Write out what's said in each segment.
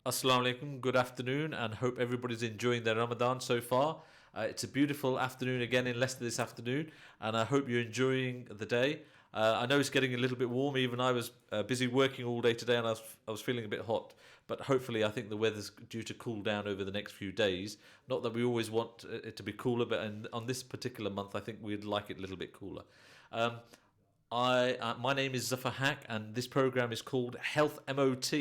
Assalamu alaikum, good afternoon, and hope everybody's enjoying their Ramadan so far. It's a beautiful afternoon again in Leicester this afternoon, and I hope you're enjoying the day. I know it's getting a little bit warm. Even I was busy working all day today, and I was feeling a bit hot. But hopefully, I think the weather's due to cool down over the next few days. Not that we always want it to be cooler, but on this particular month, I think we'd like it a little bit cooler. My name is Zafar Hack, and this program is called Health MOT.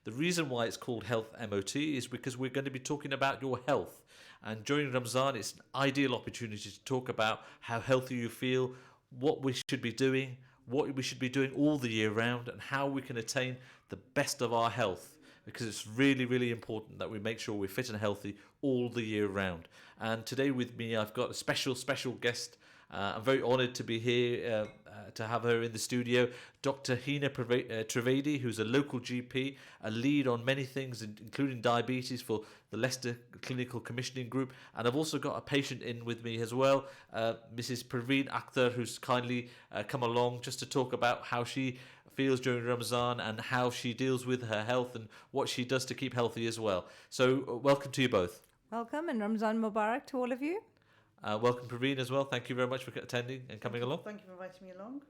The reason why it's called Health MOT is because we're going to be talking about your health. And during Ramadan, it's an ideal opportunity to talk about how healthy you feel, what we should be doing, what we should be doing all the year round, and how we can attain the best of our health. Because it's really, really important that we make sure we're fit and healthy all the year round. And today with me, I've got a special guest. I'm very honoured to be here to have her in the studio, Dr. Hina Trivedi, who's a local GP, a lead on many things, including diabetes for the Leicester Clinical Commissioning Group. And I've also got a patient in with me as well, Mrs. Praveen Akhtar, who's kindly come along just to talk about how she feels during Ramadan and how she deals with her health and what she does to keep healthy as well. So welcome to you both. Welcome, and Ramadan Mubarak to all of you. Welcome, Praveen, as well. Thank you very much for attending and coming along. Thank you for inviting me along.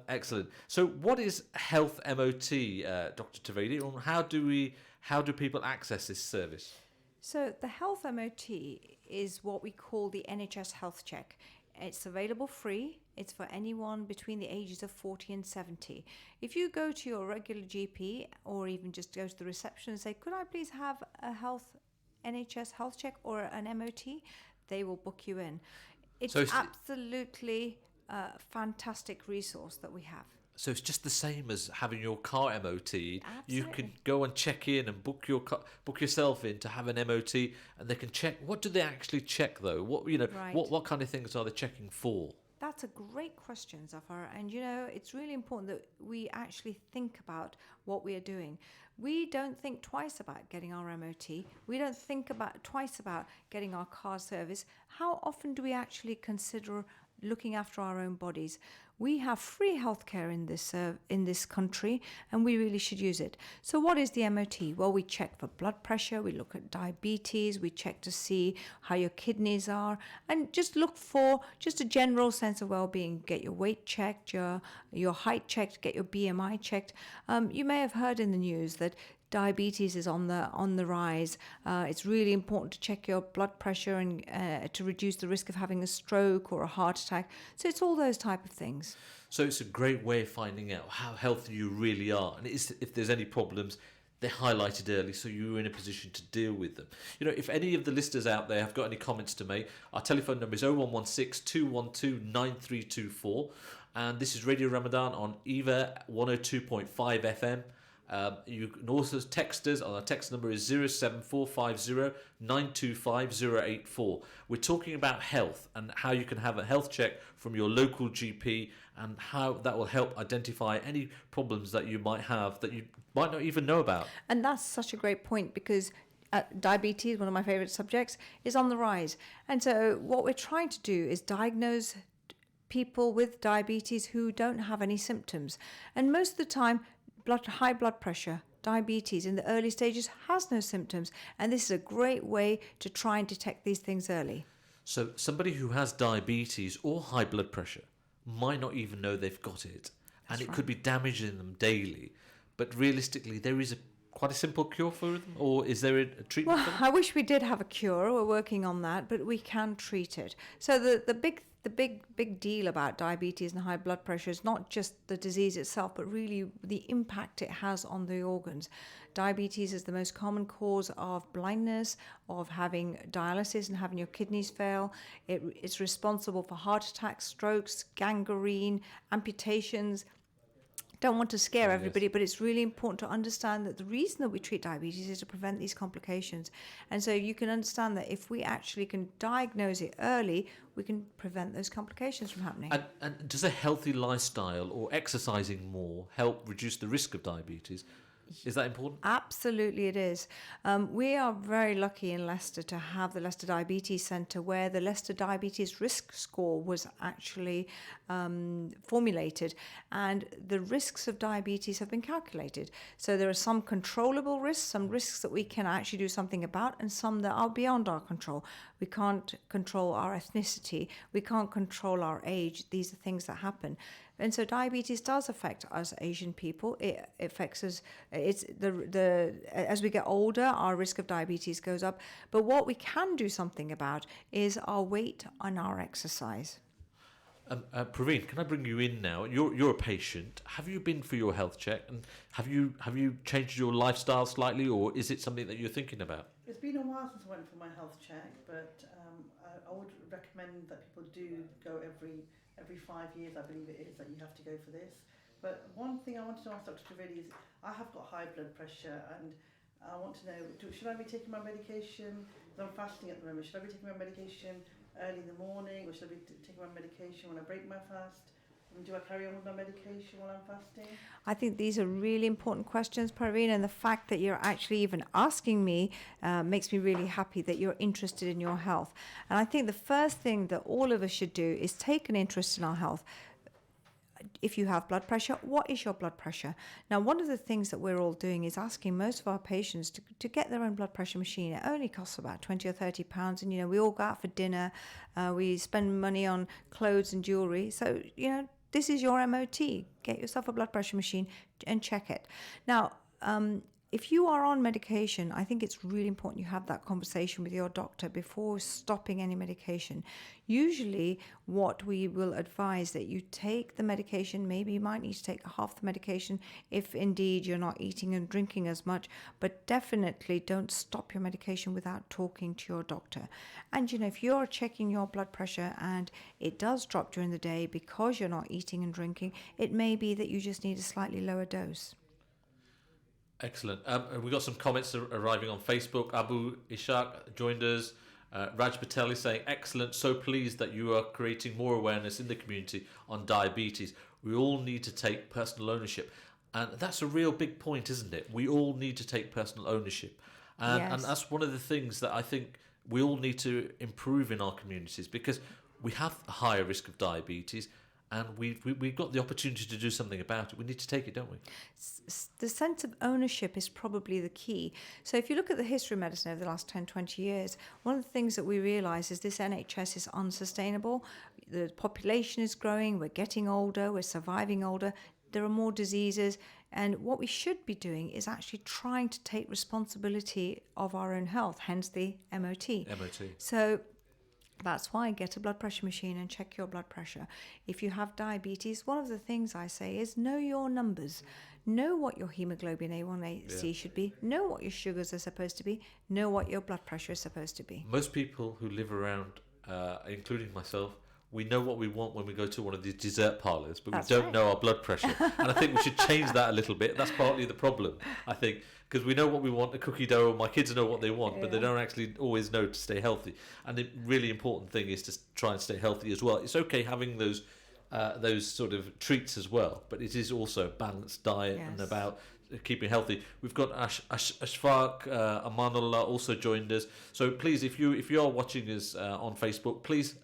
Excellent. So, what is Health MOT, Dr. Trivedi, and how do people access this service? So, the Health MOT is what we call the NHS Health Check. It's available free. It's for anyone between the ages of 40 and 70. If you go to your regular GP or even just go to the reception and say, could I please have a NHS health check or an MOT, they will book you in. It's absolutely a fantastic resource that we have. So it's just the same as having your car MOT. Absolutely. You can go and check in and book yourself in to have an MOT, and they can check. What do they actually check though? What kind of things are they checking for? That's a great question, Zafar. And it's really important that we actually think about what we are doing. We don't think twice about getting our MOT. We don't think twice about getting our car service. How often do we actually consider looking after our own bodies? We have free healthcare in this country, and we really should use it. So what is the MOT? Well, we check for blood pressure, we look at diabetes, we check to see how your kidneys are, and just look for just a general sense of well-being. Get your weight checked, your height checked, get your BMI checked. You may have heard in the news that diabetes is on the rise. It's really important to check your blood pressure and to reduce the risk of having a stroke or a heart attack. So it's all those type of things. So it's a great way of finding out how healthy you really are, and if there's any problems, they're highlighted early so you're in a position to deal with them. If any of the listeners out there have got any comments to make, our telephone number is 0116 212 9324, and this is Radio Ramadan on Eva 102.5 FM. You can also text us. Our text number is 07450 925 084. We're talking about health and how you can have a health check from your local GP and how that will help identify any problems that you might have that you might not even know about. And that's such a great point because diabetes, one of my favorite subjects, is on the rise. And so what we're trying to do is diagnose people with diabetes who don't have any symptoms. And most of the time, high blood pressure, diabetes in the early stages has no symptoms, and this is a great way to try and detect these things early. So somebody who has diabetes or high blood pressure might not even know they've got it, and it could be damaging them daily. But realistically, there is quite a simple cure for them, or is there a treatment for them? I wish we did have a cure. We're working on that, but we can treat it. So the big deal about diabetes and high blood pressure is not just the disease itself, but really the impact it has on the organs. Diabetes is the most common cause of blindness, of having dialysis and having your kidneys fail. It's responsible for heart attacks, strokes, gangrene, amputations. Don't want to scare everybody, but it's really important to understand that the reason that we treat diabetes is to prevent these complications. And so you can understand that if we actually can diagnose it early, we can prevent those complications from happening. And does a healthy lifestyle or exercising more help reduce the risk of diabetes? Is that important? Absolutely, it is. We are very lucky in Leicester to have the Leicester Diabetes Centre, where the Leicester Diabetes Risk Score was actually formulated, and the risks of diabetes have been calculated. So there are some controllable risks, some risks that we can actually do something about, and some that are beyond our control. We can't control our ethnicity, we can't control our age. These are things that happen. And so diabetes does affect us Asian people. It affects us. It's as we get older, our risk of diabetes goes up. But what we can do something about is our weight and our exercise. Praveen, can I bring you in now? You're a patient. Have you been for your health check, and have you changed your lifestyle slightly, or is it something that you're thinking about? It's been a while since I went for my health check, but I would recommend that people do go every 5 years, I believe it is, that you have to go for this. But one thing I wanted to ask Dr. Trivedi is, I have got high blood pressure, and I want to know, should I be taking my medication? Because I'm fasting at the moment. Should I be taking my medication early in the morning, or should I be taking my medication when I break my fast? And do I carry on with my medication while I'm fasting? I think these are really important questions, Parveen, and the fact that you're actually even asking me makes me really happy that you're interested in your health. And I think the first thing that all of us should do is take an interest in our health. If you have blood pressure, what is your blood pressure? Now, one of the things that we're all doing is asking most of our patients to get their own blood pressure machine. It only costs about 20 or 30 pounds. And, we all go out for dinner. We spend money on clothes and jewelry. So, this is your MOT. Get yourself a blood pressure machine and check it. Now, if you are on medication, I think it's really important you have that conversation with your doctor before stopping any medication. Usually, what we will advise that you take the medication. Maybe you might need to take half the medication if indeed you're not eating and drinking as much, but definitely don't stop your medication without talking to your doctor. And if you're checking your blood pressure and it does drop during the day because you're not eating and drinking, it may be that you just need a slightly lower dose. Excellent. We got some comments arriving on Facebook. Abu Ishaq joined us. Raj Patel is saying, excellent, so pleased that you are creating more awareness in the community on diabetes. We all need to take personal ownership. And that's a real big point, isn't it? We all need to take personal ownership. And that's one of the things that I think we all need to improve in our communities, because we have a higher risk of diabetes, and we've got the opportunity to do something about it. We need to take it, don't we? The sense of ownership is probably the key. So if you look at the history of medicine over the last 10, 20 years, one of the things that we realise is this NHS is unsustainable. The population is growing, we're getting older, we're surviving older, there are more diseases, and what we should be doing is actually trying to take responsibility of our own health, hence the MOT. So that's why get a blood pressure machine and check your blood pressure. If you have diabetes, one of the things I say is know your numbers. Know what your hemoglobin A1C should be. Know what your sugars are supposed to be. Know what your blood pressure is supposed to be. Most people who live around, including myself, we know what we want when we go to one of these dessert parlours, but we don't know our blood pressure. And I think we should change that a little bit. That's partly the problem, I think, because we know what we want, a cookie dough, my kids know what they want, but they don't actually always know to stay healthy. And the really important thing is to try and stay healthy as well. It's okay having those sort of treats as well, but it is also a balanced diet and about keeping healthy. We've got Ashfaq Amanullah also joined us. So please, if you are watching us on Facebook, please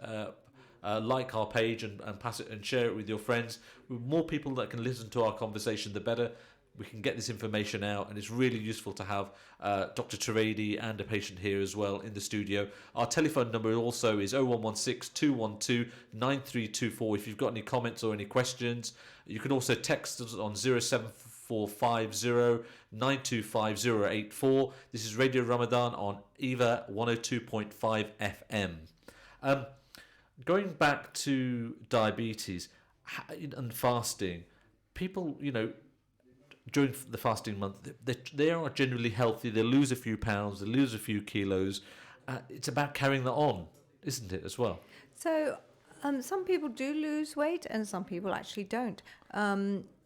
like our page and pass it and share it with your friends. With more people that can listen to our conversation, the better. We can get this information out, and it's really useful to have Dr. Trivedi and a patient here as well in the studio. Our telephone number also is 0116 212 9324 if you've got any comments or any questions. You can also text us on 07450 925084. This is Radio Ramadan on EVA 102.5 FM. Going back to diabetes and fasting, people, during the fasting month, they are generally healthy. They lose a few pounds, they lose a few kilos. It's about carrying that on, isn't it, as well? So some people do lose weight and some people actually don't.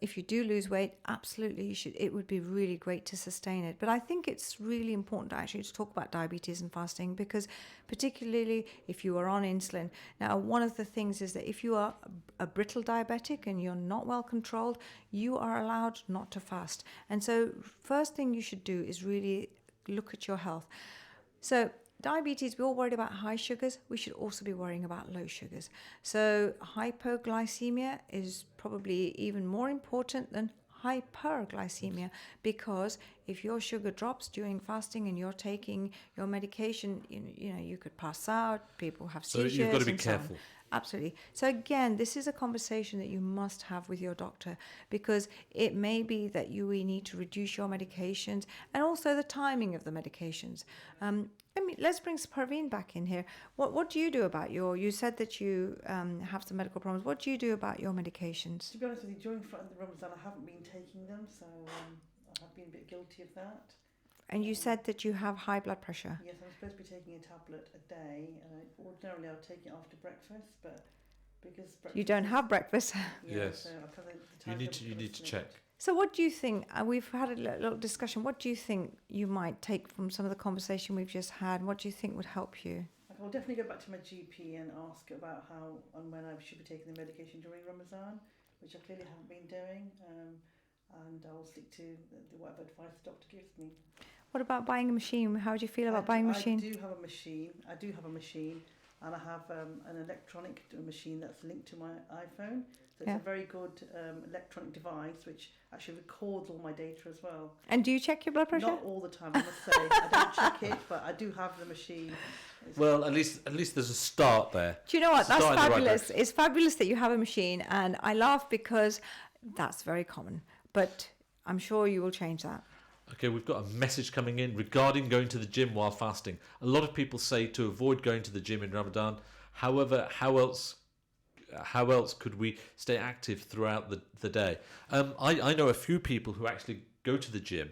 if you do lose weight, absolutely you should. It would be really great to sustain it. But I think it's really important actually to talk about diabetes and fasting, because particularly if you are on insulin. Now, one of the things is that if you are a brittle diabetic and you're not well controlled, you are allowed not to fast. And so first thing you should do is really look at your health. So diabetes, we're all worried about high sugars. We should also be worrying about low sugars. So hypoglycemia is probably even more important than hyperglycemia, because if your sugar drops during fasting and you're taking your medication, you could pass out. People have seizures. So you've got to be and so on. careful. Absolutely. So again, this is a conversation that you must have with your doctor, because it may be that we need to reduce your medications and also the timing of the medications. Let's bring Parveen back in here. What do you do about you said that you have some medical problems. What do you do about your medications? To be honest with you, during the Ramadan, I haven't been taking them, so I have been a bit guilty of that. And you said that you have high blood pressure. Yes, I'm supposed to be taking a tablet a day. Ordinarily, I'll take it after breakfast, but because breakfast you don't have breakfast. Yes. So You need to check. So what do you think, we've had a little discussion, what do you think you might take from some of the conversation we've just had? What do you think would help you? I'll definitely go back to my GP and ask about how and when I should be taking the medication during Ramadan, which I clearly haven't been doing, and I'll stick to whatever advice the doctor gives me. What about buying a machine? How do you feel about buying a machine? I do have a machine, and I have an electronic machine that's linked to my iPhone. So it's a very good electronic device which actually records all my data as well. And do you check your blood pressure? Not all the time, I must say. I don't check it, but I do have the machine. Well, at least there's a start there. Do you know what? That's fabulous. Right, it's fabulous that you have a machine, and I laugh because that's very common. But I'm sure you will change that. Okay, we've got a message coming in regarding going to the gym while fasting. A lot of people say to avoid going to the gym in Ramadan. However, how else could we stay active throughout the day? I know a few people who actually go to the gym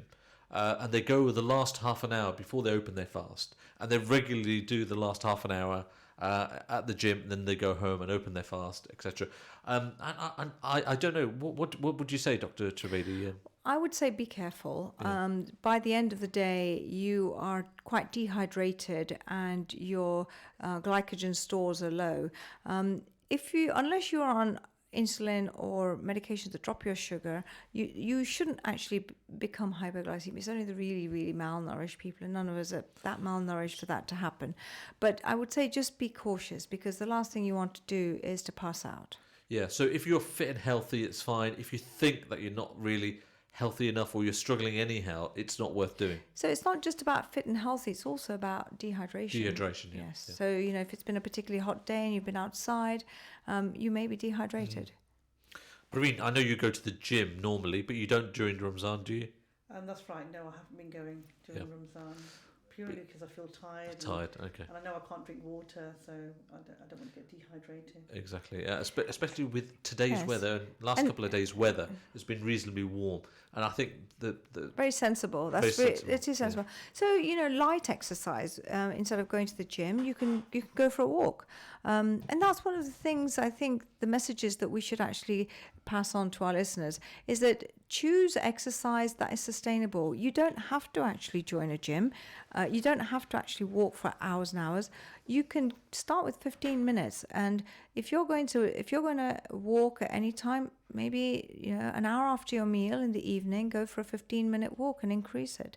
and they go the last half an hour before they open their fast, and they regularly do the last half an hour at the gym, and then they go home and open their fast, etc. And I don't know, what would you say, Dr. Trivedi? I would say be careful. By the end of the day, you are quite dehydrated and your glycogen stores are low. Unless you are on insulin or medications that drop your sugar, you shouldn't actually become hypoglycemic. It's only the really, really malnourished people, and none of us are that malnourished for that to happen. But I would say just be cautious, because the last thing you want to do is to pass out. Yeah, so if you're fit and healthy, it's fine. If you think that you're not really healthy enough or you're struggling anyhow, it's not worth doing. So it's not just about fit and healthy, it's also about dehydration. Dehydration, yeah. Yes. Yeah. So, if it's been a particularly hot day and you've been outside, you may be dehydrated. Praveen, I know you go to the gym normally, but you don't during Ramadan, do you? That's right. No, I haven't been going during Ramadan, purely because I feel tired. Okay. And I know I can't drink water, so I don't want to get dehydrated. Exactly. Especially with today's weather, and last couple of days' weather has been reasonably warm. And I think the very sensible. That's it is sensible. Yeah. So light exercise instead of going to the gym, you can go for a walk, and that's one of the things I think the messages that we should actually pass on to our listeners is that choose exercise that is sustainable. You don't have to actually join a gym. You don't have to actually walk for hours and hours. You can start with 15 minutes, and if you're going to walk at any time, maybe an hour after your meal in the evening, go for a 15-minute walk and increase it.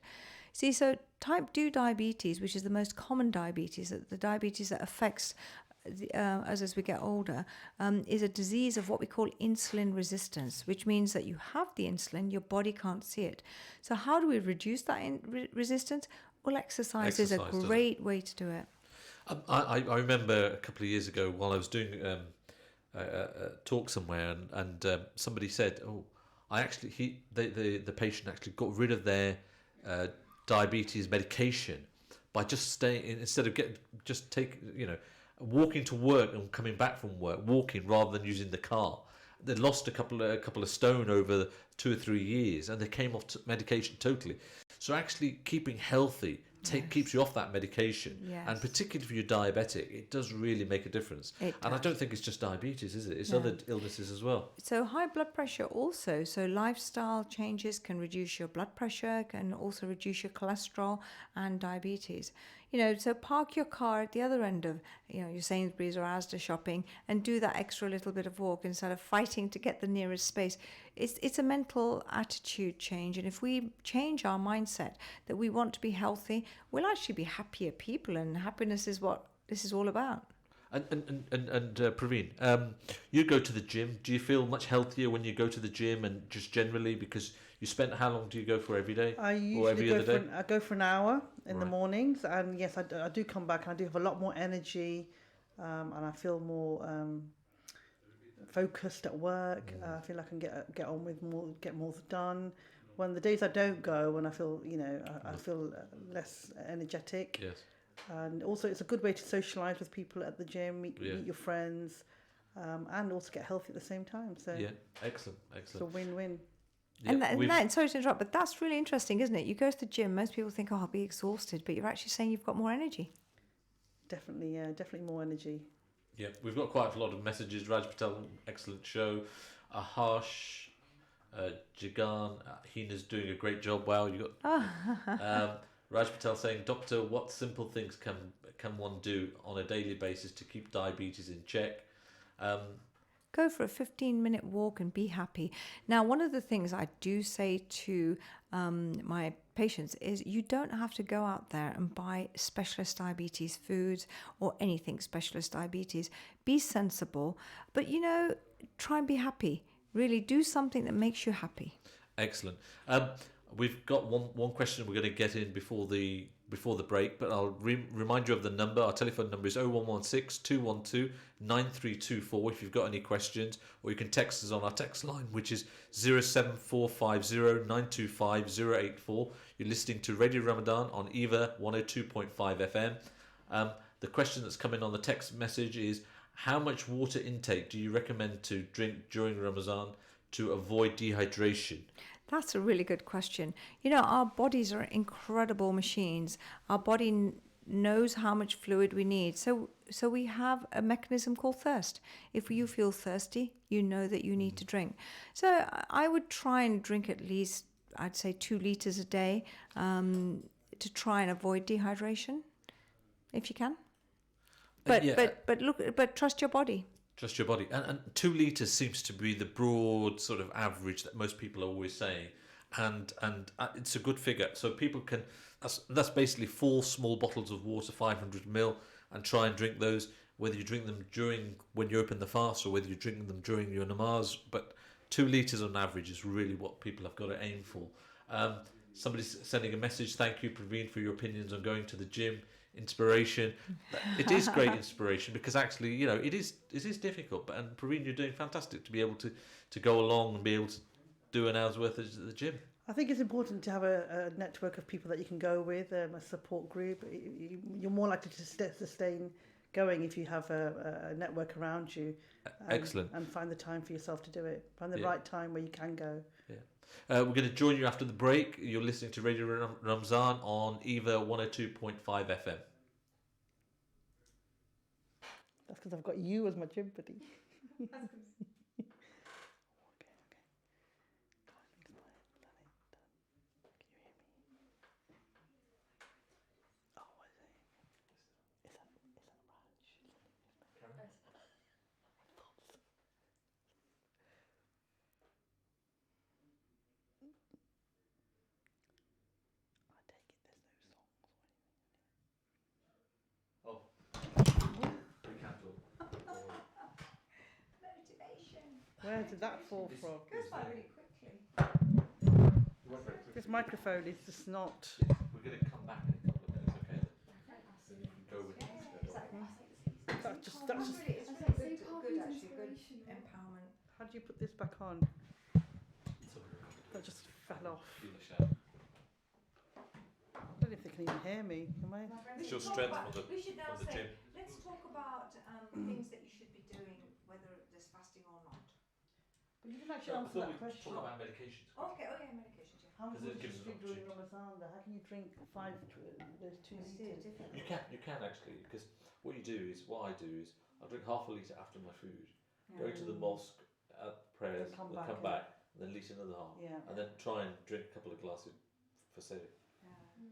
See, so type 2 diabetes, which is the most common diabetes, the diabetes that affects us as we get older, is a disease of what we call insulin resistance, which means that you have the insulin, your body can't see it. So how do we reduce that resistance? Well, exercise is a great way to do it. I remember a couple of years ago while I was doing a talk somewhere, and somebody said, the patient actually got rid of their diabetes medication by just staying instead of walking to work and coming back from work, walking rather than using the car. They lost a couple of stone over 2 or 3 years, and they came off medication totally. So actually keeping healthy keeps you off that medication. Yes. And particularly if you're diabetic, it does really make a difference. And I don't think it's just diabetes, is it? It's other illnesses as well. So high blood pressure also. So lifestyle changes can reduce your blood pressure, can also reduce your cholesterol and diabetes. So park your car at the other end of, your Sainsbury's or Asda shopping and do that extra little bit of walk instead of fighting to get the nearest space. It's a mental attitude change. And if we change our mindset that we want to be healthy, we'll actually be happier people, and happiness is what this is all about. And Praveen, you go to the gym. Do you feel much healthier when you go to the gym, and just generally because you spend, how long do you go for every day? I usually go for an hour in the mornings, and yes, I do come back and I do have a lot more energy, and I feel more focused at work. I feel I can get on with more, get more done. When the days I don't go, when I feel I feel less energetic. Yes. And also, it's a good way to socialise with people at the gym, meet your friends, and also get healthy at the same time. So excellent. It's a win-win. And sorry to interrupt, but that's really interesting, isn't it? You go to the gym, most people think, I'll be exhausted, but you're actually saying you've got more energy. Definitely more energy. Yeah, we've got quite a lot of messages. Raj Patel, excellent show. Harsh, Jigan, Hina's doing a great job. Wow, you got Raj Patel saying, Doctor, what simple things can one do on a daily basis to keep diabetes in check? Go for a 15-minute walk and be happy. Now, one of the things I do say to my patients is you don't have to go out there and buy specialist diabetes foods or anything specialist diabetes. Be sensible, but try and be happy. Really do something that makes you happy. Excellent. We've got one question we're going to get in before the break, but I'll remind you of the number. Our telephone number is 0116 212 9324 if you've got any questions, or you can text us on our text line, which is 07450 925 084. You're listening to Radio Ramadan on EVA 102.5 FM. The question that's come in on the text message is, how much water intake do you recommend to drink during Ramadan to avoid dehydration? That's a really good question. Our bodies are incredible machines. Our body knows how much fluid we need. So we have a mechanism called thirst. If you feel thirsty, you know that you need to drink. So I would try and drink at least, I'd say, 2 liters a day to try and avoid dehydration, if you can. But trust your body. Trust your body. And 2 litres seems to be the broad sort of average that most people are always saying. And it's a good figure. So people can, that's basically 4 small bottles of water, 500 ml, and try and drink those, whether you drink them when you open the fast or whether you drink them during your namaz. But 2 litres on average is really what people have got to aim for. Somebody's sending a message. Thank you, Praveen, for your opinions on going to the gym. Inspiration. It is great inspiration, because actually, it is difficult. And Praveen, you're doing fantastic to be able to go along and be able to do an hour's worth at the gym. I think it's important to have a network of people that you can go with, a support group. You're more likely to sustain going if you have a network around you. Excellent. And find the time for yourself to do it. Find the right time where you can go. Yeah. We're going to join you after the break. You're listening to Radio Ramzan on EVA 102.5 FM. That's because I've got you as my gym buddy. Where did that fall from? It goes by really quickly. This microphone is just not. We're going to come back in a couple of minutes, okay? Then you can go with it. That's just good empowerment. How do you put this back on? That just fell off. I don't know if they can even hear me. Am I? It's your strength from the gym. Let's talk about things that you should be doing, whether there's fasting or not. But you can actually answer that question. Talk about medications. Okay, medications, yeah. How much 'Cause it would you gives an drink during opportunity. Ramadan? How can you drink those 2 It's litres? difficult. You can actually, because what I do is I drink half a litre after my food, go to the mosque at prayers, Then come then back come and- back, and then litre another half, Yeah. and then try and drink a couple of glasses for sale. Yeah.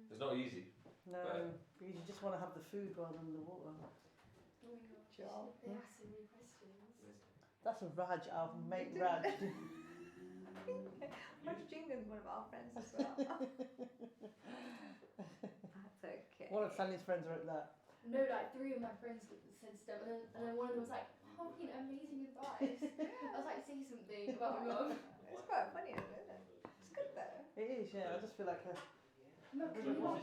It's not easy. No, because you just want to have the food rather than the water. Oh my gosh. Job. They ask so many questions. That's a Raj, our mate Raj. Raj Jingan's one of our friends as well. That's okay. One of Sally's friends wrote that. No, like 3 of my friends said stuff, and then one of them was like, "Oh, you know, amazing advice." I was like, "Say something about my mum." It's quite funny, isn't it? It's good though. It is, yeah. I just feel like No, can you not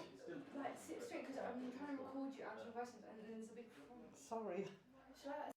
like sit straight? Because I'm trying to record you answering questions, and then there's a big front. sorry. Should I?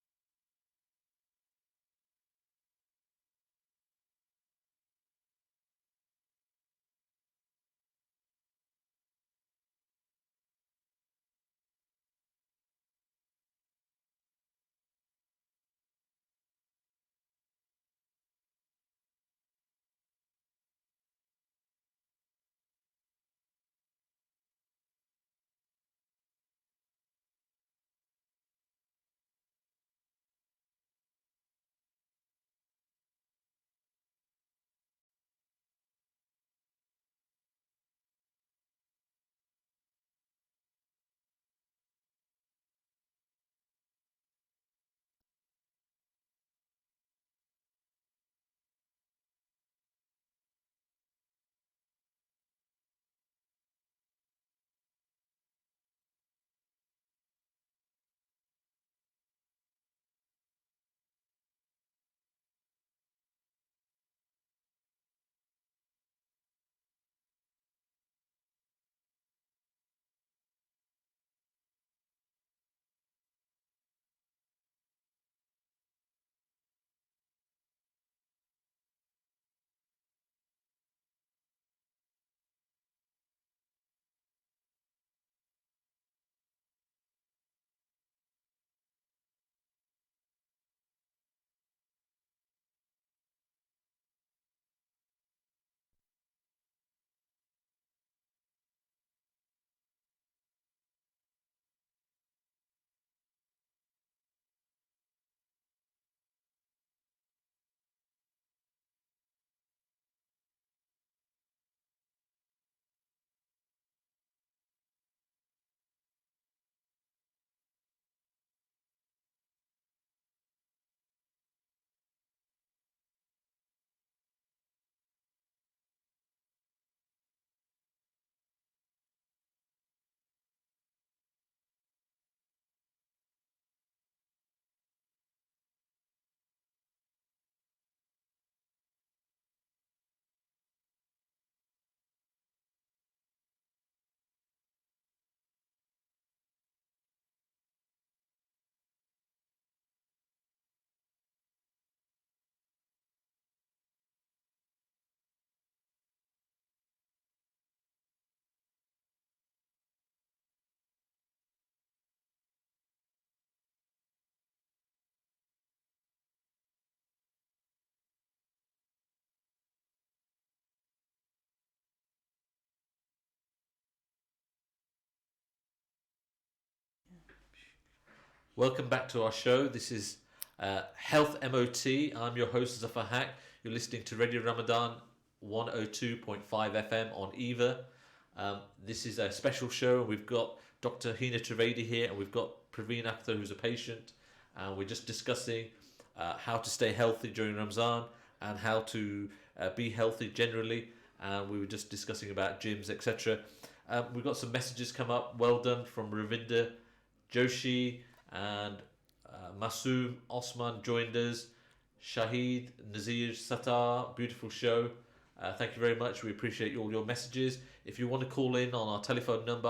Welcome back to our show. This is Health MOT. I'm your host, Zafar Haq. You're listening to Radio Ramadan 102.5 FM on Eva. This is a special show. We've got Dr. Hina Trivedi here, and we've got Praveen Akhtar, who's a patient. And we're just discussing how to stay healthy during Ramzan and how to be healthy generally. And we were just discussing about gyms, etc. We've got some messages come up. Well done from Ravinder Joshi and Masoom Osman joined us. Shahid Nazir Sattar, beautiful show. Thank you very much. We appreciate all your messages. If you want to call in on our telephone number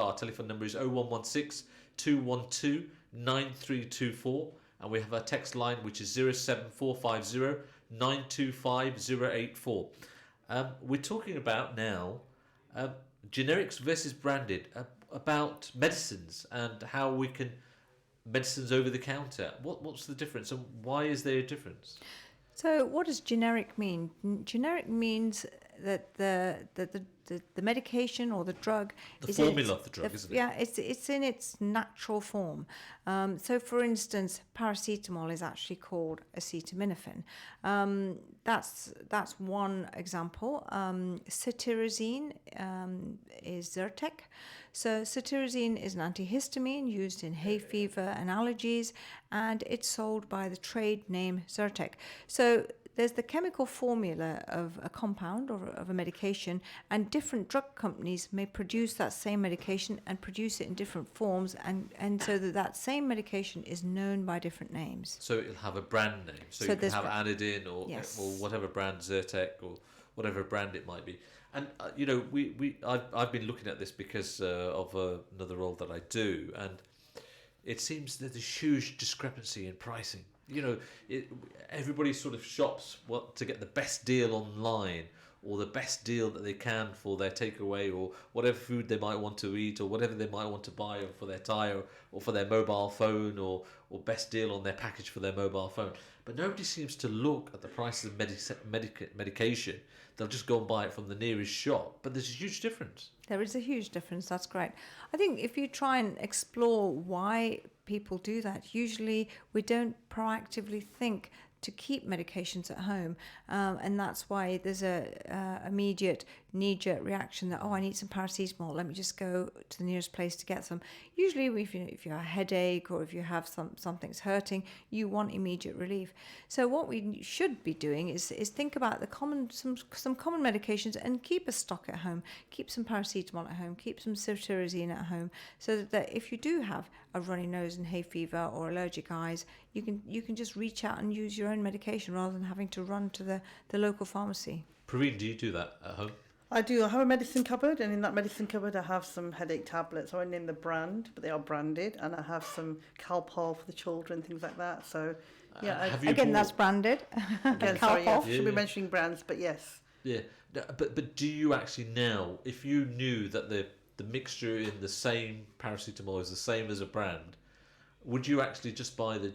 is 0116 212 9324, and we have a text line which is 07450 925 084. We're talking about now generics versus branded, about medicines and how we can medicines over the counter. What's the difference, and why is there a difference? So what does generic mean? Generic means the medication or the drug, The is in formula of the drug, isn't it? Yeah, it's in its natural form. So, for instance, paracetamol is actually called acetaminophen. That's one example. Cetirizine is Zyrtec. So, cetirizine is an antihistamine used in hay fever and allergies, and it's sold by the trade name Zyrtec. So, there's the chemical formula of a compound or of a medication, and different drug companies may produce that same medication and produce it in different forms, and so that same medication is known by different names. So it'll have a brand name. So you can there's have Anidin or Yes. whatever brand, Zyrtec or whatever brand it might be. And I've been looking at this because of another role that I do, and it seems there's a huge discrepancy in pricing. Everybody sort of shops to get the best deal online, or the best deal that they can for their takeaway, or whatever food they might want to eat, or whatever they might want to buy, or for their tyre, or for their mobile phone, or best deal on their package for their mobile phone. But nobody seems to look at the prices of medication. They'll just go and buy it from the nearest shop. But there's a huge difference. There is a huge difference, that's correct. I think if you try and explore why people do that, usually we don't proactively think to keep medications at home, and that's why there's a immediate knee-jerk reaction that, I need some paracetamol, let me just go to the nearest place to get some. Usually if you have a headache or if you have something's hurting, you want immediate relief. So what we should be doing is think about some common medications and keep a stock at home. Keep some paracetamol at home, keep some cetirizine at home, so that if you do have a runny nose and hay fever or allergic eyes, you can just reach out and use your own medication rather than having to run to the local pharmacy. Praveen, do you do that at home? I do. I have a medicine cupboard, and in that medicine cupboard I have some headache tablets. I won't name the brand, but they are branded, and I have some Calpol for the children, things like that. So, yeah. That's branded. Again, sorry, Calpol. should be mentioning brands, but yes. Yeah, but do you actually now, if you knew that the mixture in the same paracetamol is the same as a brand, would you actually just buy the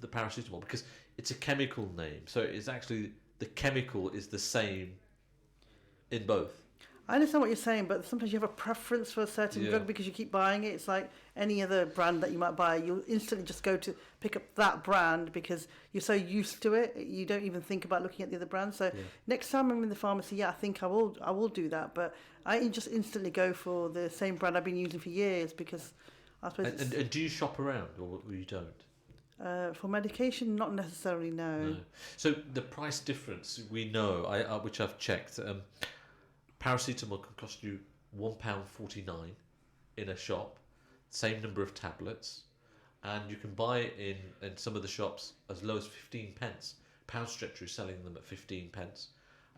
paracetamol? Because it's a chemical name, so it's actually the chemical is the same in both. I understand what you're saying, but sometimes you have a preference for a certain drug because you keep buying it. It's like any other brand that you might buy. You'll instantly just go to pick up that brand because you're so used to it. You don't even think about looking at the other brands. So next time I'm in the pharmacy, I think I will do that. But I just instantly go for the same brand I've been using for years because I suppose. And do you shop around or you don't? For medication, not necessarily, no. So the price difference we know, which I've checked. Paracetamol can cost you £1.49 in a shop, same number of tablets, and you can buy it in some of the shops as low as 15 pence. Pound Stretcher is selling them at 15 pence,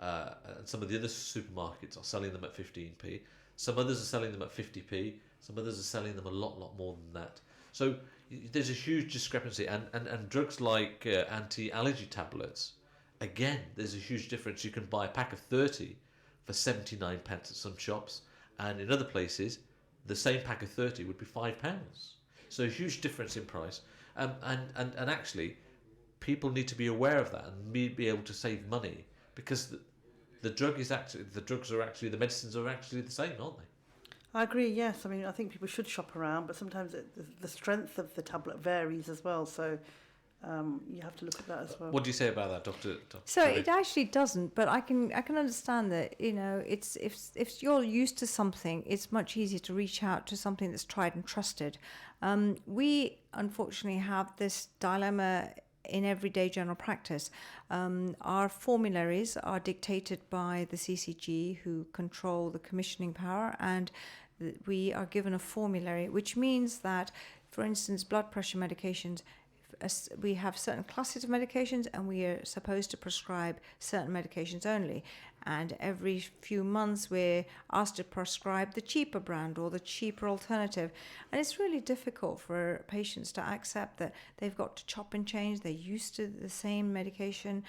and some of the other supermarkets are selling them at 15p. Some others are selling them at 50p. Some others are selling them a lot more than that. So there's a huge discrepancy, and drugs like anti-allergy tablets, again, there's a huge difference. You can buy a pack of 30 for 79 pence at some shops, and in other places the same pack of 30 would be £5. So a huge difference in price, and actually people need to be aware of that and be able to save money, because the medicines are actually the same, aren't they? I agree, yes. I mean, I think people should shop around, but sometimes the strength of the tablet varies as well, so you have to look at that as well. What do you say about that, Dr. So it actually doesn't, but I can understand that, it's if you're used to something, it's much easier to reach out to something that's tried and trusted. We unfortunately have this dilemma in everyday general practice. Our formularies are dictated by the CCG, who control the commissioning power, and we are given a formulary, which means that, for instance, blood pressure medications, we have certain classes of medications and we are supposed to prescribe certain medications only, and every few months we're asked to prescribe the cheaper brand or the cheaper alternative, and it's really difficult for patients to accept that they've got to chop and change. They're used to the same medication.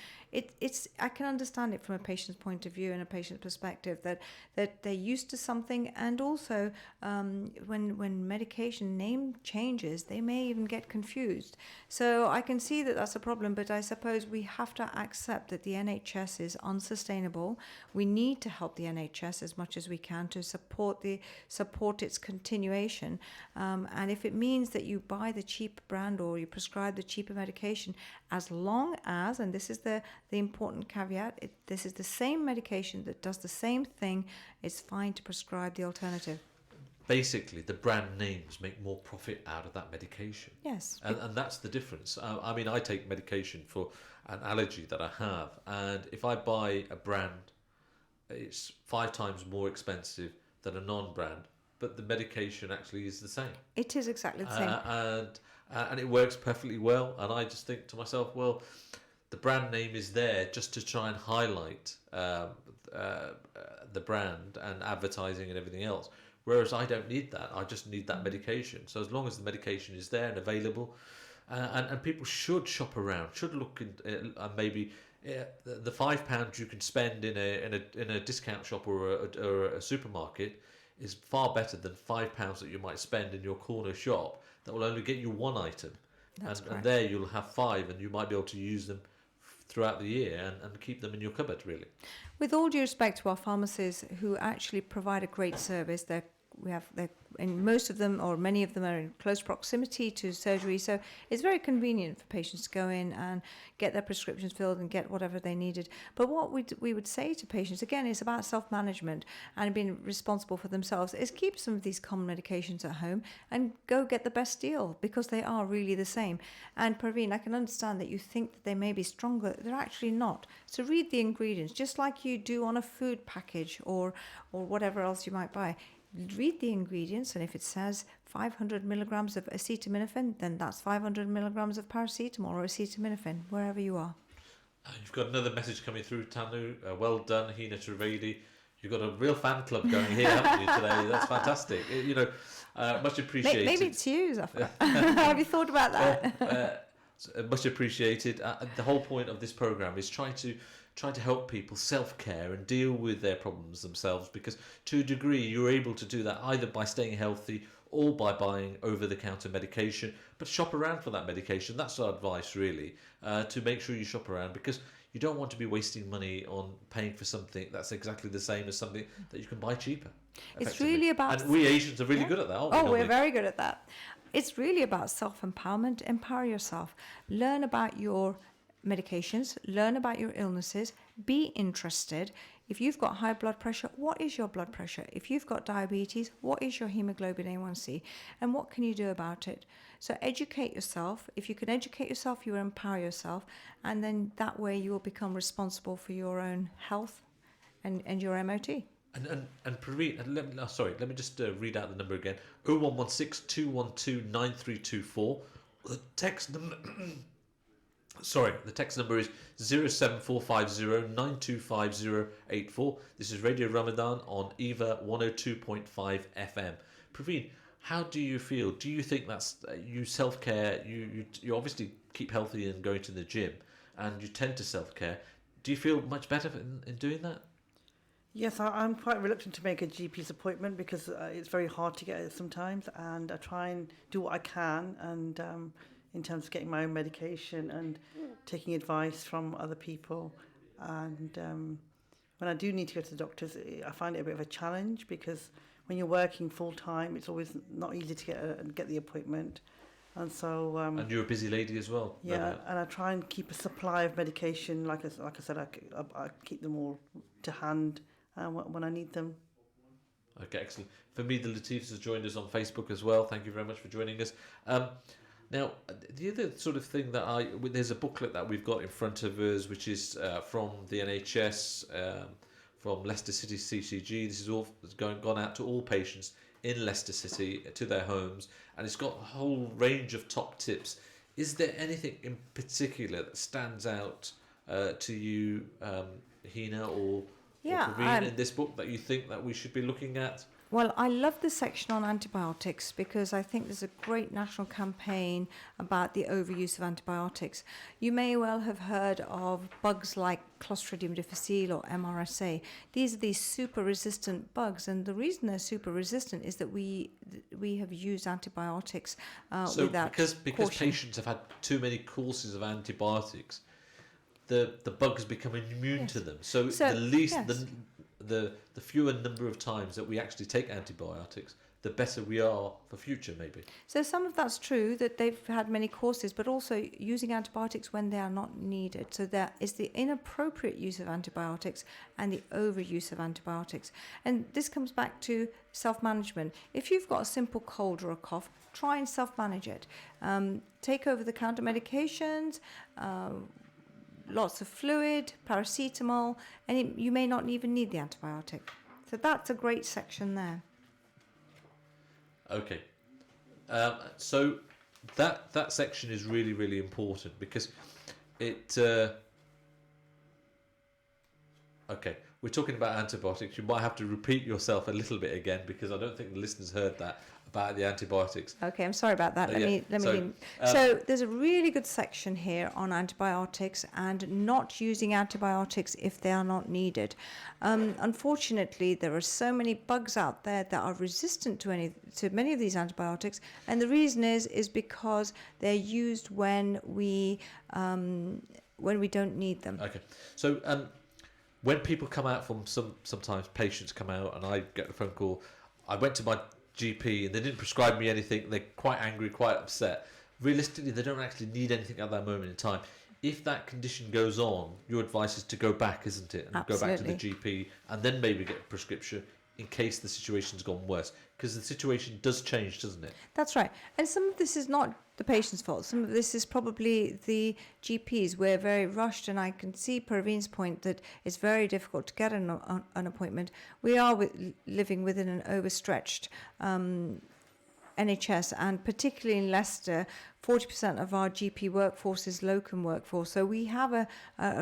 I can understand it from a patient's point of view and a patient's perspective that they're used to something, and also when medication name changes, they may even get confused. So I can see that that's a problem, but I suppose we have to accept that the NHS is unsustainable, We need to help the NHS as much as we can to support its continuation. And if it means that you buy the cheap brand or you prescribe the cheaper medication, as long as, and this is the important caveat, this is the same medication that does the same thing, it's fine to prescribe the alternative. Basically, the brand names make more profit out of that medication. Yes. And that's the difference. I mean, I take medication for an allergy that I have, and if I buy a brand, it's 5 times more expensive than a non-brand, but the medication actually is the same. It is exactly the same. And it works perfectly well. And I just think to myself, well, the brand name is there just to try and highlight the brand and advertising and everything else. Whereas I don't need that. I just need that medication. So as long as the medication is there and available, and people should shop around, should look in, maybe the £5 you can spend in a discount shop or a supermarket is far better than £5 that you might spend in your corner shop that will only get you one item. And there you'll have 5, and you might be able to use them throughout the year and keep them in your cupboard, really. With all due respect to our pharmacists who actually provide a great service, and most of them or many of them are in close proximity to surgery, so it's very convenient for patients to go in and get their prescriptions filled and get whatever they needed. But what we would say to patients, again, is about self-management and being responsible for themselves, is keep some of these common medications at home and go get the best deal, because they are really the same. And Praveen, I can understand that you think that they may be stronger. They're actually not. So read the ingredients, just like you do on a food package or whatever else you might buy. Read the ingredients, and if it says 500 milligrams of acetaminophen, then that's 500 milligrams of paracetamol or acetaminophen, wherever you are. You've got another message coming through, Tanu. Well done, Hina Trivedi. You've got a real fan club going here, haven't you, today? That's fantastic. Much appreciated. Maybe it's you, Zafar. Have you thought about that? Much appreciated. The whole point of this program is try to help people self-care and deal with their problems themselves, because to a degree you're able to do that either by staying healthy or by buying over-the-counter medication. But shop around for that medication. That's our advice, really, to make sure you shop around, because you don't want to be wasting money on paying for something that's exactly the same as something that you can buy cheaper. It's really about... And we Asians are really good at that, aren't we? Oh, we're very good at that. It's really about self-empowerment. Empower yourself. Learn about your medications, learn about your illnesses, be interested. If you've got high blood pressure, what is your blood pressure? If you've got diabetes, what is your hemoglobin A1C? And what can you do about it? So educate yourself. If you can educate yourself, you will empower yourself. And then that way you will become responsible for your own health and your MOT. And Praveen, let me just read out the number again. 0116 212 9324. The text number... the text number is 07450 925084. This is Radio Ramadan on EVA 102.5 FM. Praveen, how do you feel? Do you think that's you self-care? You obviously keep healthy and going to the gym, and you tend to self-care. Do you feel much better in doing that? Yes, I'm quite reluctant to make a GP's appointment because it's very hard to get it sometimes, and I try and do what I can, and in terms of getting my own medication and taking advice from other people. And when I do need to go to the doctors, I find it a bit of a challenge, because when you're working full time, it's always not easy to get the appointment. And so... and you're a busy lady as well. Yeah, and I try and keep a supply of medication. Like I said, I keep them all to hand when I need them. Okay, excellent. For me, the Latifs has joined us on Facebook as well. Thank you very much for joining us. Now, the other sort of thing that there's a booklet that we've got in front of us, which is from the NHS, from Leicester City CCG. This is all gone out to all patients in Leicester City, to their homes, and it's got a whole range of top tips. Is there anything in particular that stands out to you, Hina or Praveen, in this book that you think that we should be looking at? Well, I love the section on antibiotics, because I think there's a great national campaign about the overuse of antibiotics. You may well have heard of bugs like Clostridium difficile or MRSA. These are these super resistant bugs, and the reason they're super resistant is that we have used antibiotics without because caution. Patients have had too many courses of antibiotics, the bugs become immune to them. So, So, the least yes. the fewer number of times that we actually take antibiotics, the better we are for future, maybe. So some of that's true, that they've had many courses, but also using antibiotics when they are not needed. So there is the inappropriate use of antibiotics and the overuse of antibiotics. And this comes back to self-management. If you've got a simple cold or a cough, try and self-manage it. Take over-the-counter medications, lots of fluid, paracetamol, and you may not even need the antibiotic. So that's a great section there. Okay. So that section is really, really important because it. Okay, we're talking about antibiotics. You might have to repeat yourself a little bit again because I don't think the listeners heard that about the antibiotics. Okay, I'm sorry about that. So there's a really good section here on antibiotics and not using antibiotics if they are not needed. Unfortunately, there are so many bugs out there that are resistant to many of these antibiotics, and the reason is because they're used when we don't need them. Okay, so when people come out from sometimes patients come out and I get a phone call, I went to my GP and they didn't prescribe me anything. They're quite angry, quite upset. Realistically, they don't actually need anything at that moment in time. If that condition goes on, your advice is to go back, isn't it? And Absolutely. go back to the GP and then maybe get a prescription in case the situation's gone worse. Because the situation does change, doesn't it? That's right. And some of this is not the patient's fault. Some of this is probably the GPs. We're very rushed, and I can see Parveen's point that it's very difficult to get an appointment. We are living within an overstretched NHS, and particularly in Leicester, 40% of our GP workforce is locum workforce. So we have a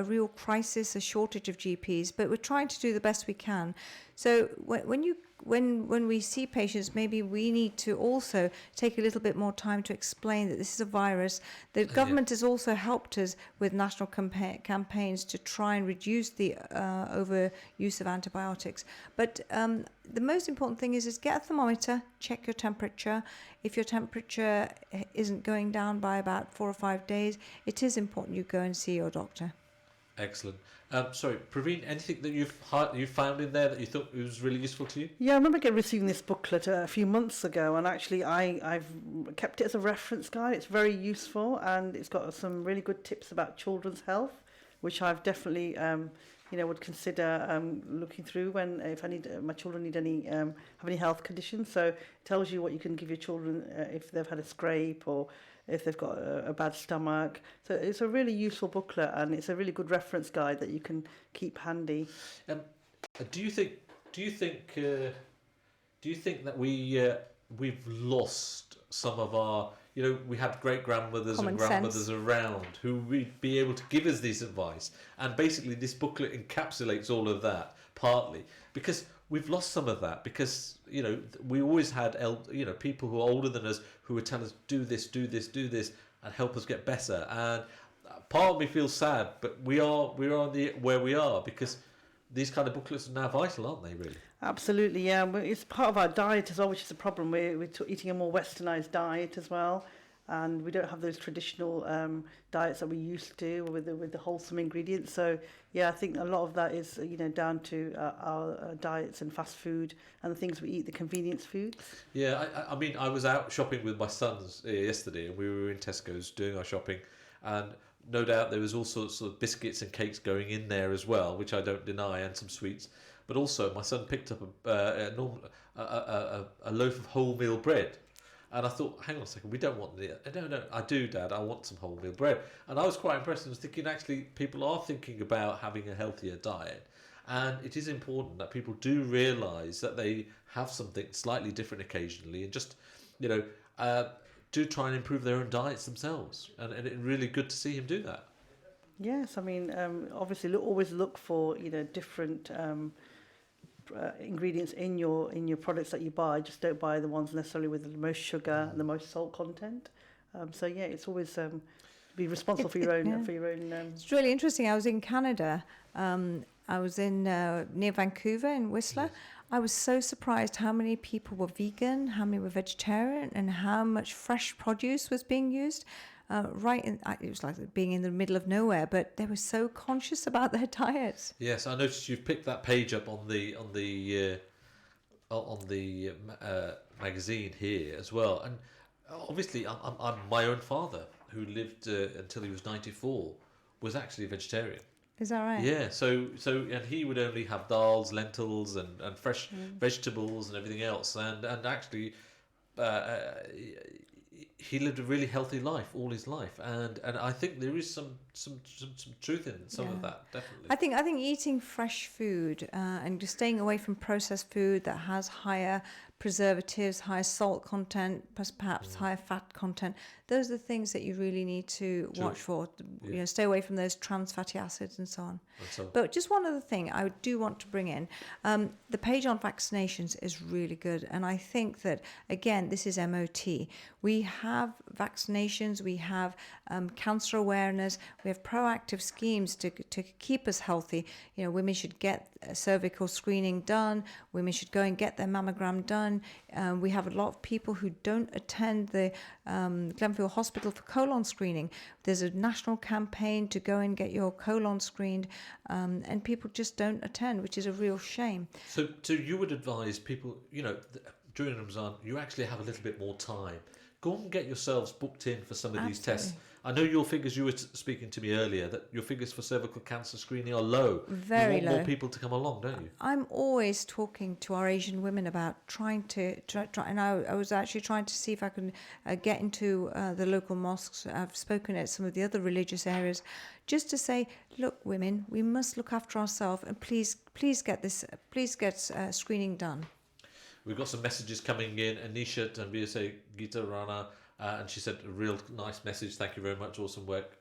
real crisis, a shortage of GPs, but we're trying to do the best we can. So when we see patients, maybe we need to also take a little bit more time to explain that this is a virus. The government has also helped us with national campaigns to try and reduce the overuse of antibiotics. But the most important thing is get a thermometer, check your temperature. If your temperature isn't going down by about 4 or 5 days, it is important you go and see your doctor. Excellent. Sorry, Praveen, anything that you found in there that you thought was really useful to you? Yeah, I remember receiving this booklet a few months ago, and actually I've kept it as a reference guide. It's very useful, and it's got some really good tips about children's health, which I've definitely would consider looking through if my children need have any health conditions. So it tells you what you can give your children if they've had a scrape or if they've got a bad stomach. So it's a really useful booklet, and it's a really good reference guide that you can keep handy. Do you think that we've lost some of our, we had great grandmothers and grandmothers around who would be able to give us this advice, and basically this booklet encapsulates all of that partly because we've lost some of that because we always had people who are older than us who would tell us do this and help us get better. And part of me feels sad, but we are where we are because these kind of booklets are now vital, aren't they? Really? Absolutely, yeah. It's part of our diet as well, which is a problem. We're eating a more westernized diet as well, and we don't have those traditional diets that we used to with the wholesome ingredients. So yeah, I think a lot of that is down to our diets and fast food and the things we eat, the convenience foods. Yeah, I mean, I was out shopping with my sons yesterday, and we were in Tesco's doing our shopping, and no doubt there was all sorts of biscuits and cakes going in there as well, which I don't deny, and some sweets. But also, my son picked up a loaf of wholemeal bread. And I thought, hang on a second, we don't want it. No, I do, Dad, I want some wholemeal bread. And I was quite impressed. I was thinking, actually, people are thinking about having a healthier diet. And it is important that people do realise that they have something slightly different occasionally and just, do try and improve their own diets themselves. And it's really good to see him do that. Yes, I mean, obviously, always look for, different ingredients in your products that you buy. Just don't buy the ones necessarily with the most sugar and the most salt content. So yeah, it's always be responsible for your own. It's really interesting. I was in Canada. I was in near Vancouver in Whistler. Yes. I was so surprised how many people were vegan, how many were vegetarian, and how much fresh produce was being used. it was like being in the middle of nowhere, but they were so conscious about their diets. Yes, I noticed you've picked that page up on the magazine here as well, and obviously I'm my own father, who lived until he was 94, was actually a vegetarian. Is that right? Yeah, and he would only have dals, lentils, and fresh vegetables and everything else, and actually, uh, he lived a really healthy life all his life, and I think there is some truth in some of that, definitely. I think eating fresh food and just staying away from processed food that has higher preservatives, higher salt content, perhaps higher fat content. Those are the things that you really need to watch for. You know, stay away from those trans fatty acids and so on. But just one other thing I do want to bring in, the page on vaccinations is really good, and I think that again this is MOT. We have vaccinations, we have cancer awareness, we have proactive schemes to keep us healthy. You know, women should get cervical screening done, women should go and get their mammogram done. We have a lot of people who don't attend the Glenfield Hospital for colon screening. There's a national campaign to go and get your colon screened, and people just don't attend, which is a real shame. So you would advise people, you know, during Ramadan, you actually have a little bit more time. Go and get yourselves booked in for some of these tests. I know your figures, you were speaking to me earlier, that your figures for cervical cancer screening are low. Very you want low. more people to come along, don't you? I'm always talking to our Asian women about trying to try, and I was actually trying to see if I can get into the local mosques. I've spoken at some of the other religious areas, just to say, look, women, we must look after ourselves, and please get screening done. We've got some messages coming in. Anisha Tanvir say Gita Rana, and she said a real nice message. Thank you very much. Awesome work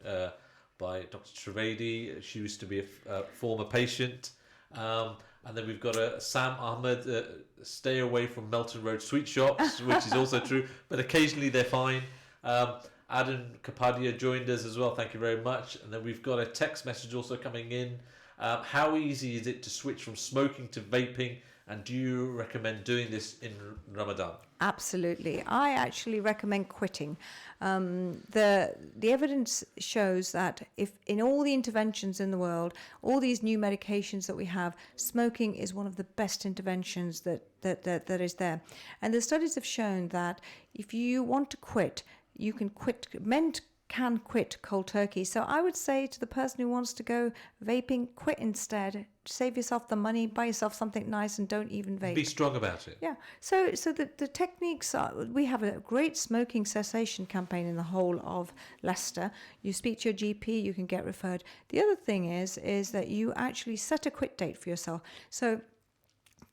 by Dr. Trivedi. She used to be a former patient. And then we've got Sam Ahmed. Stay away from Melton Road sweet shops, which is also true, but occasionally they're fine. Adam Kapadia joined us as well. Thank you very much. And then we've got a text message also coming in. How easy is it to switch from smoking to vaping? And do you recommend doing this in Ramadan? Absolutely. I actually recommend quitting. The evidence shows that if in all the interventions in the world, all these new medications that we have, smoking is one of the best interventions that is there. And the studies have shown that if you want to quit, you can quit. MEND can quit cold turkey. So I would say to the person who wants to go vaping, quit instead. Save yourself the money, buy yourself something nice, and don't even vape. Be strong about it. Yeah. So the techniques are, we have a great smoking cessation campaign in the whole of Leicester. You speak to your GP, you can get referred. The other thing is that you actually set a quit date for yourself. So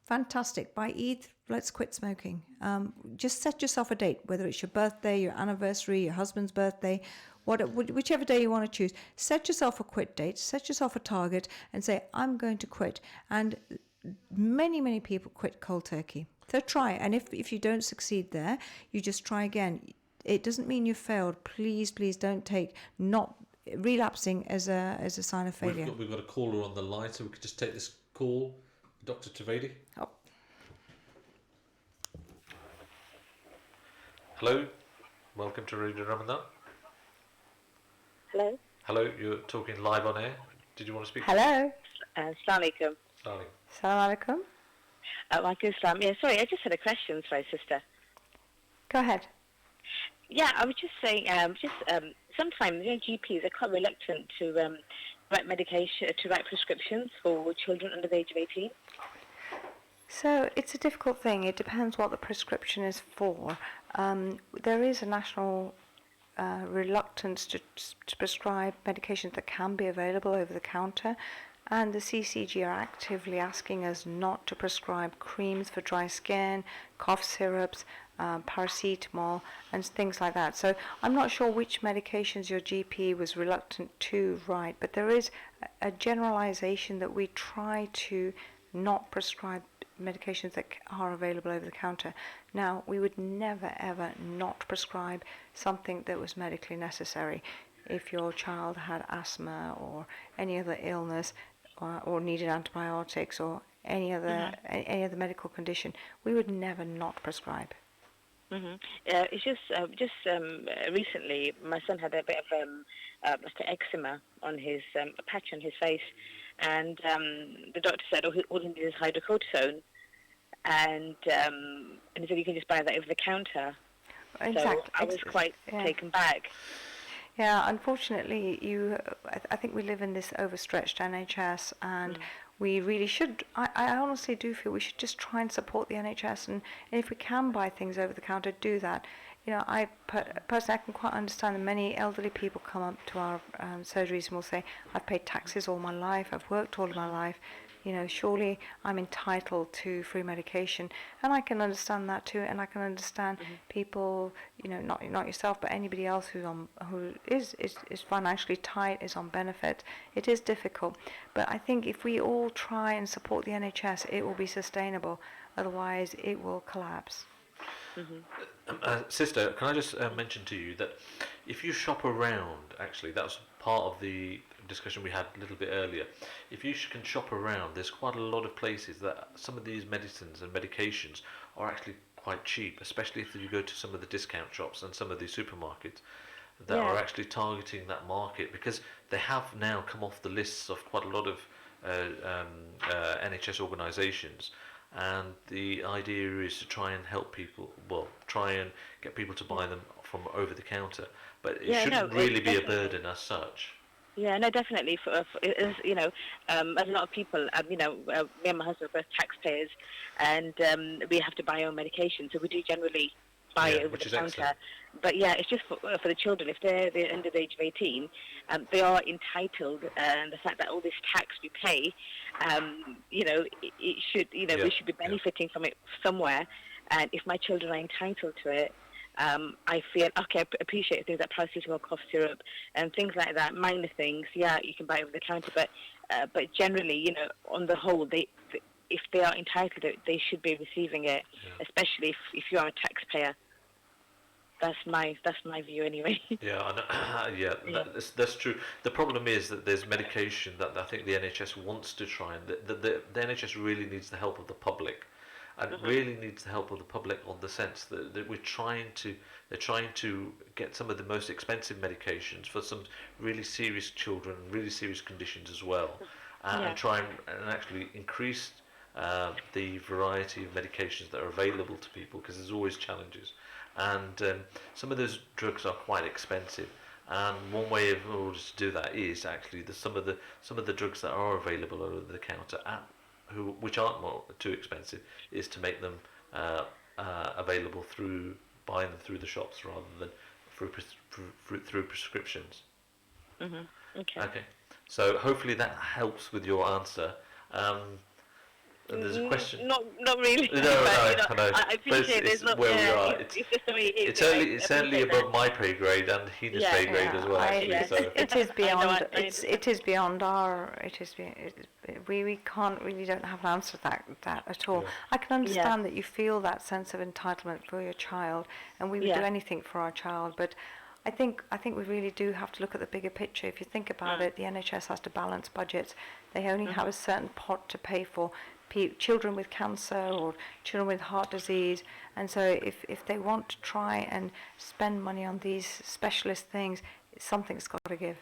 fantastic. By Eid, let's quit smoking. Just set yourself a date, whether it's your birthday, your anniversary, your husband's birthday, whichever day you want to choose. Set yourself a quit date, set yourself a target, and say, I'm going to quit. And many, many people quit cold turkey. So try. And if you don't succeed there, you just try again. It doesn't mean you failed. Please don't take not relapsing as a sign of failure. We've got a caller on the line, so we could just take this call. Dr. Trivedi. Oh. Hello, welcome to Radio Ramadan. Hello. Hello, you're talking live on air. Did you want to speak? Hello. Assalamu alaikum. Darling. Assalamu alaikum. Walaikum assalam. Yeah, sorry, I just had a question. Sorry, sister. Go ahead. Yeah, I was just saying, sometimes GPs are quite reluctant to write medication, to write prescriptions for children under the age of 18. So it's a difficult thing. It depends what the prescription is for. There is a national reluctance to prescribe medications that can be available over the counter, and the CCG are actively asking us not to prescribe creams for dry skin, cough syrups, paracetamol, and things like that. So I'm not sure which medications your GP was reluctant to write, but there is a generalization that we try to not prescribe medications that are available over the counter. Now, we would never ever not prescribe something that was medically necessary. If your child had asthma or any other illness or needed antibiotics or any other medical condition, we would never not prescribe. It's just recently my son had a bit of like an eczema on his a patch on his face, and the doctor said all he needs is hydrocortisone, and he said you can just buy that over the counter. So I was quite Yeah. taken back. Yeah, unfortunately, I think we live in this overstretched NHS, and we really should. I honestly do feel we should just try and support the NHS, and if we can buy things over the counter, do that. You know, personally, I can quite understand that many elderly people come up to our surgeries and will say, "I've paid taxes all my life. I've worked all of my life. You know, surely I'm entitled to free medication," and I can understand that too. And I can understand people, you know, not yourself, but anybody else who is financially tight, is on benefit. It is difficult, but I think if we all try and support the NHS, it will be sustainable. Otherwise, it will collapse. Sister, can I just mention to you that if you shop around, actually, that was part of the discussion we had a little bit earlier. If you can shop around, there's quite a lot of places that some of these medicines and medications are actually quite cheap, especially if you go to some of the discount shops and some of the supermarkets that are actually targeting that market, because they have now come off the lists of quite a lot of NHS organisations. And the idea is to try and help people, try and get people to buy them from over the counter. But it shouldn't really be a burden as such. Yeah, no, definitely. For it is, you know, a lot of people, you know, me and my husband are both taxpayers, and we have to buy our own medication, so we do generally buy it over the counter. Excellent. But yeah, it's just for the children. If they're under the age of 18, they are entitled, and the fact that all this tax we pay, you know, it should, you know, we should be benefiting from it somewhere. And if my children are entitled to it, I feel okay. I appreciate things like paracetamol, cough syrup, and things like that. Minor things, yeah, you can buy over the counter, but generally, you know, on the whole, if they are entitled to it, they should be receiving it, especially if you are a taxpayer. That's my view anyway. That's true. The problem is that there's medication that I think the NHS wants to try, and the NHS really needs the help of the public, and really needs the help of the public on the sense that they're trying to get some of the most expensive medications for some really serious children, really serious conditions as well, and try and actually increase the variety of medications that are available to people, because there's always challenges. And some of those drugs are quite expensive, and one way of order to do that is actually some of the drugs that are available over the counter which aren't too expensive, is to make them available through buying them through the shops rather than through prescriptions. Okay. So hopefully that helps with your answer. And there's a question. Not really. No, but, no. I appreciate it's not where we are. It's just the way it is. It's certainly above my pay grade and Hina's pay grade as well. Actually, so. It is beyond. It is beyond our. We can't really don't have an answer to that at all. I can understand that you feel that sense of entitlement for your child, and we would do anything for our child, but I think we really do have to look at the bigger picture. If you think about it, the NHS has to balance budgets. They only have a certain pot to pay for children with cancer or children with heart disease, and so if they want to try and spend money on these specialist things, something's got to give.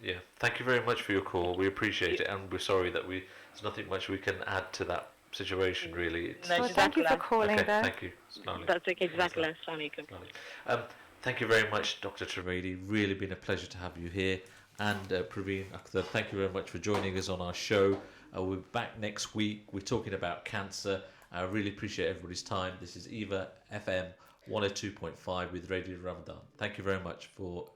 Yeah, thank you very much for your call. We appreciate it, and we're sorry that there's nothing much we can add to that situation, really. Well, thank you for calling, though. Thank you. That's okay. Exactly. Thank you very much, Dr. Trivedi. Really been a pleasure to have you here. And Praveen Akhtar, thank you very much for joining us on our show. We'll be back next week. We're talking about cancer. I really appreciate everybody's time. This is Eva FM 102.5 with Radio Ramadan. Thank you very much for